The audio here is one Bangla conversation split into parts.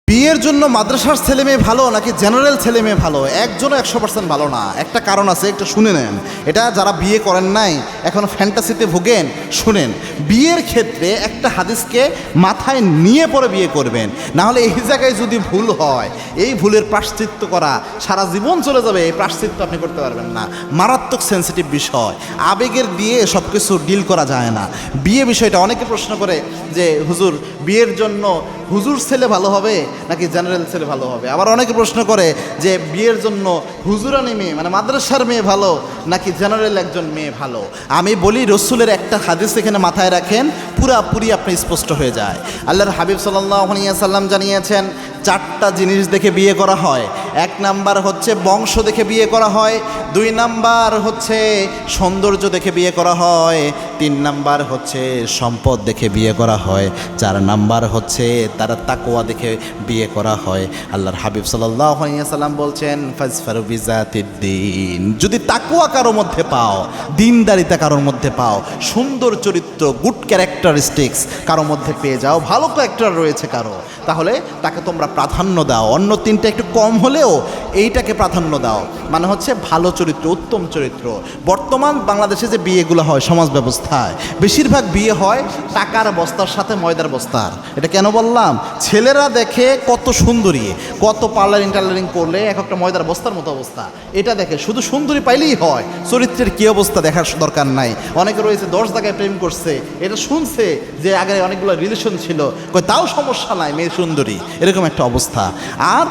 বিয়ের জন্য মাদ্রাসার ছেলে মেয়ে ভালো নাকি জেনারেল ছেলে মেয়ে ভালো? একজনও 100% ভালো না। একটা কারণ আছে, একটু শুনে নেন। এটা যারা বিয়ে করেন নাই, এখনও ফ্যান্টাসিতে ভোগেন, শুনেন। বিয়ের ক্ষেত্রে একটা হাদিসকে মাথায় নিয়ে পরে বিয়ে করবেন, না হলে এই জায়গায় যদি ভুল হয়, এই ভুলের প্রায়শ্চিত্ত করা সারা জীবন চলে যাবে, এই প্রায়শ্চিত্ত আপনি করতে পারবেন না। মারাত্মক সেন্সিটিভ বিষয়, আবেগের দিয়ে সব কিছু ডিল করা যায় না। বিয়ে বিষয়টা অনেকে প্রশ্ন করে যে হুজুর, বিয়ের জন্য হুজুর ছেলে ভালো হবে নাকি জেনারেল ছেলে ভালো হবে? আবার অনেকে প্রশ্ন করে যে বিয়ের জন্য হুজুরানি মেয়ে মানে মাদ্রাসার মেয়ে ভালো নাকি জেনারেল একজন মেয়ে ভালো? আমি বলি, রসুলের একটা হাদিস এখানে মাথায় রাখেন, পুরাপুরি আপনি স্পষ্ট হয়ে যায়। আল্লাহর হাবিব সাল্লাল্লাহু আলাইহি ওয়াসাল্লাম জানিয়েছেন, 4টা জিনিস দেখে বিয়ে করা হয়। 1 নাম্বার হচ্ছে বংশ দেখে বিয়ে করা হয়, 2 নাম্বার হচ্ছে সৌন্দর্য দেখে বিয়ে করা হয়, 3 নাম্বার হচ্ছে সম্পদ দেখে বিয়ে করা হয়, 4 নাম্বার হচ্ছে তার তাকওয়া দেখে বিয়ে করা হয়। আল্লাহর হাবিব সাল্লাল্লাহু আলাইহি ওয়াসাল্লাম বলছেন, ফাজফারু বিজাতিদ্দিন, যদি তাকওয়া কারোর মধ্যে পাও, দিনদারিতা কারোর মধ্যে পাও, সুন্দর চরিত্র, গুড ক্যারেক্টারিস্টিক্স কারোর মধ্যে পেয়ে যাও, ভালো ক্যারেক্টার রয়েছে কারো, তাহলে তাকে তোমরা প্রাধান্য দাও। অন্য 3টা একটু কম হলেও এইটাকে প্রাধান্য দাও, মানে হচ্ছে ভালো চরিত্র, উত্তম চরিত্র। বর্তমান বাংলাদেশে যে বিয়েগুলো হয় সমাজ ব্যবস্থায়, বেশিরভাগ বিয়ে হয় টাকার বস্তার সাথে ময়দার বস্তার। এটা কেন বললাম? ছেলেরা দেখে কত সুন্দরী, কত পার্লারিং টার্লারিং করলে এক একটা ময়দার বস্তার মতো অবস্থা, এটা দেখে। শুধু সুন্দরী পাইলেই হয়, চরিত্রের কী অবস্থা দেখার দরকার নাই। অনেকে রয়েছে 10 জায়গায় প্রেম করছে, এটা শুনছে যে আগে অনেকগুলো রিলেশন ছিল, কই তাও সমস্যা নাই, মেয়ে সুন্দরী, এরকম একটা অবস্থা। আর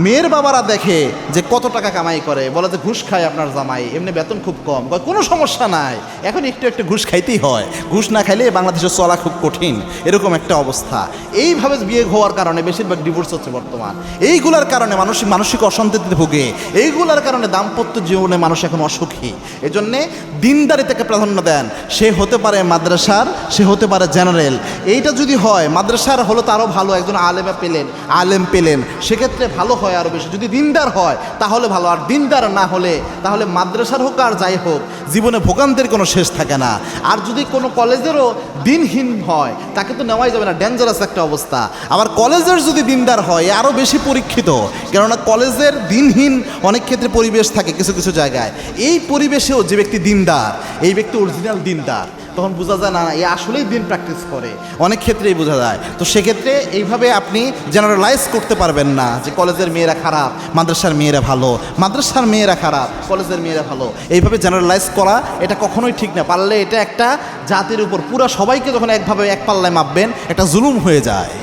মেয়ের বাবারা দেখে যে কত টাকা কামাই করে, বলে যে ঘুষ খায় আপনার জামাই, এমনি বেতন খুব কম, কয় কোনো সমস্যা নাই, এখন একটু একটু ঘুষ খাইতেই হয়, ঘুষ না খাইলে বাংলাদেশে চলা খুব কঠিন, এরকম একটা অবস্থা। এইভাবে বিয়ে হওয়ার কারণে বেশিরভাগ ডিভোর্স হচ্ছে বর্তমান। এইগুলার কারণে মানসিক অশান্তিতে ভুগে, এইগুলার কারণে দাম্পত্য জীবনে মানুষ এখন অসুখী। এজন্যে দিনদারিতাকে প্রাধান্য দেন। সে হতে পারে মাদ্রাসার, সে হতে পারে জেনারেল। এইটা যদি হয়, মাদ্রাসার হলো তারও ভালো, একজন আলেম পেলেন, সেক্ষেত্রে ভালো হয় আরও বেশি। যদি দিনদার হয় তাহলে ভালো, আর দিনদার না হলে তাহলে মাদ্রাসার হোক আর যাই হোক, জীবনে ভোগান্তের কোনো শেষ থাকে না। আর যদি কোনো কলেজেরও দিনহীন হয়, তাকে তো নেওয়াই যাবে না, ডেঞ্জারাস একটা অবস্থা। আবার কলেজের যদি দিনদার হয়, আরও বেশি পরীক্ষিত, কেননা কলেজের দিনহীন অনেক ক্ষেত্রে পরিবেশ থাকে কিছু কিছু জায়গায়। এই পরিবেশেও যে ব্যক্তি দিনদার, এই ব্যক্তি অরিজিনাল দিনদার, তখন বোঝা যায় না এ আসলেই দিন প্র্যাকটিস করে, অনেক ক্ষেত্রেই বোঝা যায়। তো সেক্ষেত্রে এইভাবে আপনি জেনারেলাইজ করতে পারবেন না যে কলেজের মেয়েরা খারাপ, মাদ্রাসার মেয়েরা ভালো, মাদ্রাসার মেয়েরা খারাপ, কলেজের মেয়েরা ভালো। এইভাবে জেনারেলাইজ করা এটা কখনোই ঠিক না। পারলে এটা একটা জাতির উপর পুরো সবাইকে যখন একভাবে এক পাল্লায় মাপবেন, একটা জুলুম হয়ে যায়।